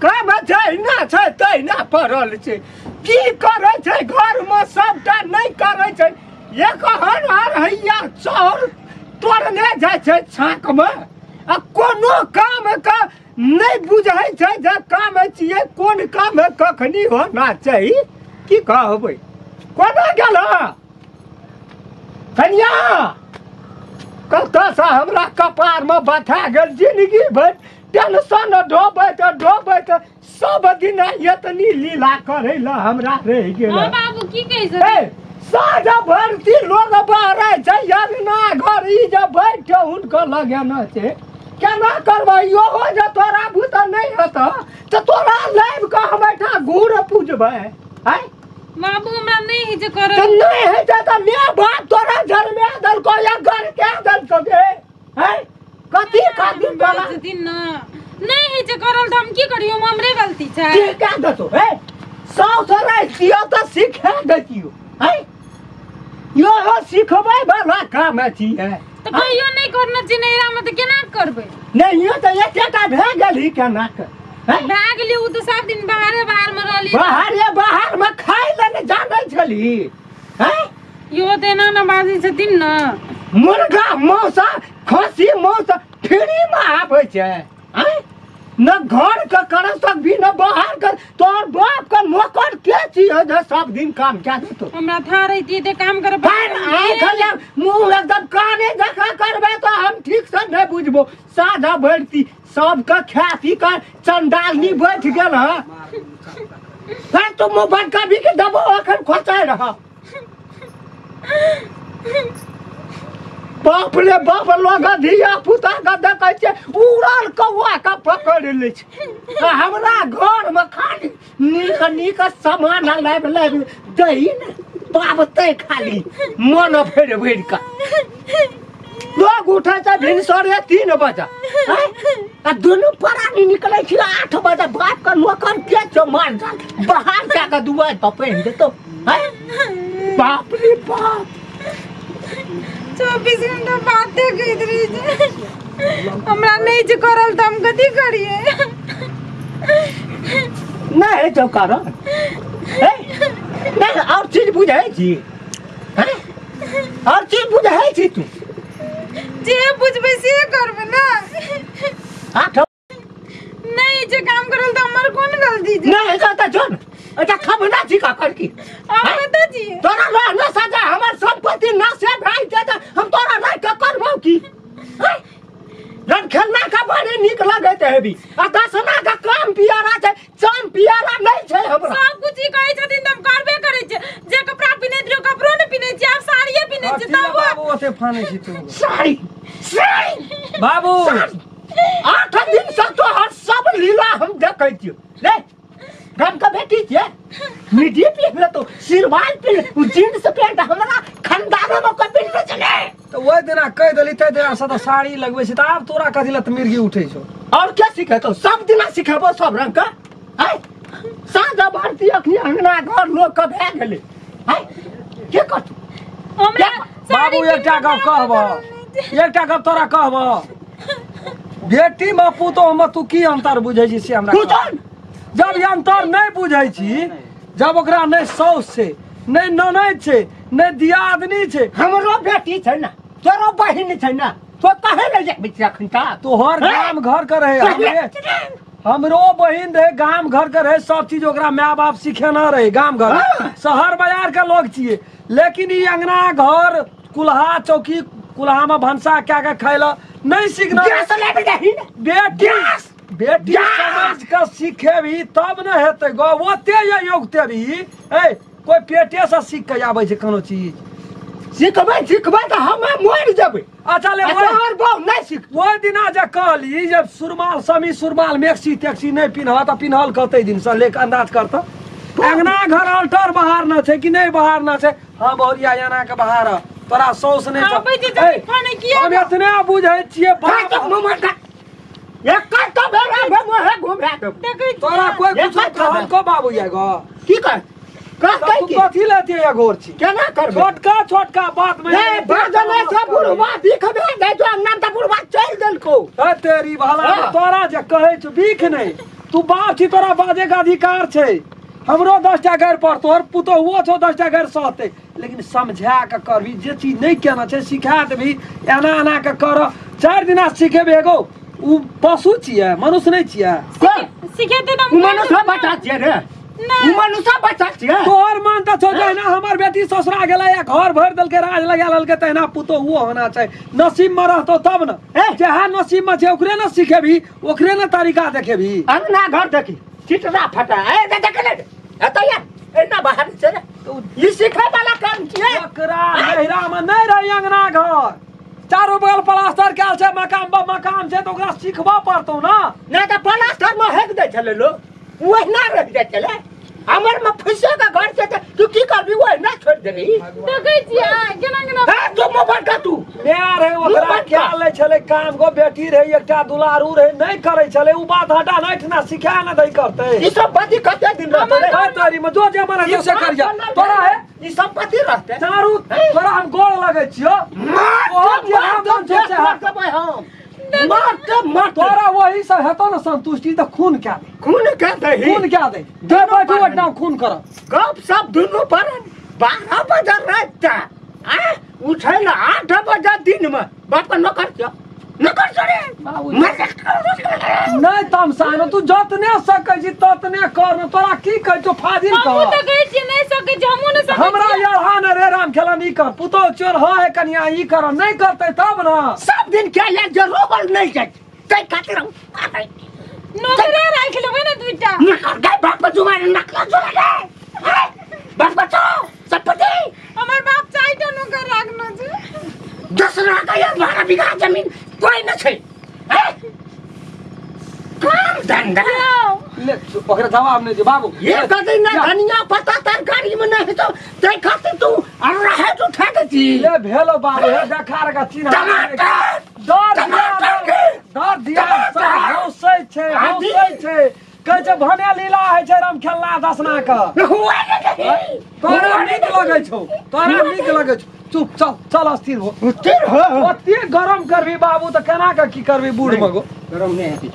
काम जहिना छै तहिना पड़ल छै की करे छै घर में सबटा नहीं करे छै एक हर हैया चाउर तोड़ने जाय छै छाक में आ कोनो काम का नहीं बुझै छै जे काम छियै कोन काम कखनी होना चाहिए की कहबै कोना गेल कन्या कतऽ से हमरा कपार में बैठा गेल जिंदगी भर टेंशन ढोबैत सब दिन इतनी लीला करे ला हमरा रह गेल बाबू की कहि छै साझ भरती लोग बाहर छै अंगना घर ई जे बैठे हुनका लगेना छै केना करबै योहो जे तोरा भूत नहीं होता तो तोरा लाइव का हम बैठा घूर पूजबै हैं बाबू हमरा नहीं है जे कर नहीं है जे त ले बात तोरा घर में दल को या घर के दल को के हैं कथी खातिर डला दिन ना नहीं है जे करल त हम की करियो हमरे गलती छै की का दतो है साउथ रे दियो त सिखा दतियो हैं यो हो सिखबै वाला काम छी है तो कहियो नहीं करना छी नैरा में त केना करबै नहीं यो त एकेटा भे गेली केना कर भाग ली उ तो सब दिन बाहर में रहली बाहर में खाई ले जाने छली हैं यो देना न बाजी छथिन न मुर्गा मौसा खसी मौसा फ्री में आबै छै हैं न घर का कर सक भी न बाहर कर तोर बाप का नौकर के छी जे सब दिन काम क्या देतो हमरा था रही ते काम कर खले मुंह एकदम काने देखा करबे तो हम ठीक से नहीं बुझबो साझा भरती सबका ख्याति का चंडालनी बैठ गेल है फिर तुम मोबाइल का भी के दबो अखन खोचाय रहा बाप रे बाप लोग धिया पुता का देखे छे उड़ल कौआ का पकड़ ले छे हमरा घर में खाली नीक सामान लाइब दही न पाबते खाली मन फेर भर का लोग उठे छे भिनसरे 3 बजे आ दोनों परानी निकले छे 8 बजे बाप का नौकर के छ मार जा बाहर जाके दुआर पर पहन देतो बाप रे बाप 24 घंटा बातें कहत रही छै हमरा नहीं जे करल त हम कथि करिए नहीं तो कर नहीं और चीज बुझै छी हैं और चीज बुझै छी तू जे बुझबै से करब ना आठ नहीं जे काम करल त हमर कोन गलती छै नहीं जाता जोन अच्छा खबना छी का कर की आप बता जी तोरा ना न सजा हमर संपत्ति ना से भाई दे हम तोरा नहीं का करबो की रमखेलना का बड़े निक लगत है भी आ दसना का काम पियारा छै चाम पियारा नहीं छै हमरा सब कुछ ही कहै छथिन त हम करबे करै छै जे कपड़ा पिनै दियो कपड़ो न पिनै छी आप साड़िए पिनै छी तब बाबू ओते फानै छी तू साड़ी बाबू 8 दिन से तो हर सब लीला हम देखै छी ले गम का बेटी छे मिडी पे तो सिरवाल पे जींस पैंट हमरा खानदानो में कोई पिन्ह चले तो ओइ दिना कह देली ते दिना से तो साड़ी लगबै छी त आब तोरा कथि ल मिर्गी उठै छौ और क्या सिखे तो सब दिना सिखेबो सब रंग का है सादा भारतीय अखनी अंगना घर लोग का भे गेले है के कत हमरा बाबू एकटा गप कहबो एकटा गप तोरा कहबो बेटी में पुतोह में तू की अंतर बुझै छी से हमरा जब ये अंतर नहीं बुझै छी जब ओकरा नहीं सौस छै नहीं ननद छै नहीं दियादनी छै हमरो बेटी छै ना तोरो बहिन छै ना तो कहे ले जेबी अखन ता तोहर गाम घर के रहे हमरो बहिन रहे गाम घर के रहे सब चीज ओकरा माय बाप सिखेना रहे गाम घर शहर बाजार के लोग छिए लेकिन ई अंगना घर कुल्हा चौकी कुल्हा में भंसा क्या के खैला नहीं सीखना बेटी बेटी समझ के सीखेबी तब न हेतै गो ओते योग्यते भी ए कोई पेटे से सीख के आबै छै कोनो चीज सिखबै त हमे मर जेबै अच्छा ले और बहु नहीं सीख ओइ दिना जे कहली जब सुरमाल समी सुरमाल मैक्सी टैक्सी नहीं पिन्ह त पिन्हल कते दिन से लेके अंदाज करत अंगना घर अल्टर बाहर न छै कि नहीं बाहर न छै हां बहुरिया याना के बाहर तोरा सौस नहीं छै हम इतने बुझै छियै बात ममर का एक तो बेरा भमो है घुमा दो तोरा कोई कुछ कहल को बाबू ये गो की कर कहतै तू कथि लेते ये गोर छी केना करबे छोटका बात में ए बजने से बुढ़वा दिखबे दे जो अंगना त बुढ़वा चल देलको ए तेरी भाला तोरा जे कहै छ बीख नहीं तू बाप छी तोरा बाजे का अधिकार छे हमरो 10 टा घर पर तोर पुतोहुओ छो 10 टा घर सहते लेकिन समझा के करबी जे चीज नहीं केना छे सिखा देबी एना एना के कर 4 दिना सिखेबे एगो उ पशु छिए मनुष्य नहीं छिए सिखेते त मनुष्य बच्चा छिए रे मनुष्य बच्चा छिए तोहर मन त छो जे ना हमर बेटी ससुरा गेला या घर भर दल के राज लगा लल के तहना पुतोहुओ होना चाहिए नसीब में रहतो तब न जहाँ नसीब में छे ओकरे न सिखेबी ओकरे न तरीका देखेबी अंगना घर देखी चिटरा फटा ए देख ले एतया एना बाहर से रे ई सिखे वाला काम छिए एकरा नहिरा में नहीं रही अंगना घर चारों बगल प्लास्टर कैल छे मकाम छे तो ओकरा सिखबा पड़तो ना ना त प्लास्टर में हेक दे छले लोग ओहिना रह जाय छले हमर में फुसे का घर से तू की करबी ओहिना छोड़ देबी देखै छियै केना ए तू मोबाइल का तू यार है ओकरा क्या ले छले काम को बेटी रही एकटा दुलारू रहे नहीं करे छले उ बात हटा नहीं ठना सिखा ना दई करते ई सब पति कते दिन रहते रे तोरी में जो जे मन है से करिया तोरा है ई सब पति रहते चारू तोरा हम गोड़ लगे छियो मार तोरा वही सब हेतो ना संतुष्टि त खून क्या दे खून क्या दे दे बैठो एकदम खून कर गप सब दुनु पर 12 बजे रात ता आ उठैला 8 बजे दिन में बाप न कर क्या न कर सरे नहीं तमसानो तू जतने सकै छी ततने कर न तोरा की कहै छौ फाजिल कर हम त कहै छी नहीं सकै छी हमहु न सकै हमरा यहाँ न रे रामखेलन ई कर पुतो चोर है कन्या ई कर नहीं करते तब ना सब दिन क्या या जरूर नहीं जाय तै खातिर नौकरे राख लेबै न दुइटा नकर गए बाप बचू मारे नकला चला गए बस बचो सपति हमर बाप चाइटा नौकर राखना छै 10 लाख या 12 बीघा जमीन कोई न छै काम धंधा ले ओकरा जवाब नहीं दे बाबू ये कदे ना धनिया पत्ता तरकारी में नहीं तो तै खातिर तू रहे तो ठक छी ले भेलो बाबू हे देखार का चिन्ह डर दिया सब हौसै छे कहै छै भने लीला है छै रामखेलना दसना का तोरा नीक लगे छौ चुप चल स्थिर हो स्थिर हो ओते गरम करबी बाबू त केना का की करबी बूढ़ मगो गरम नहीं है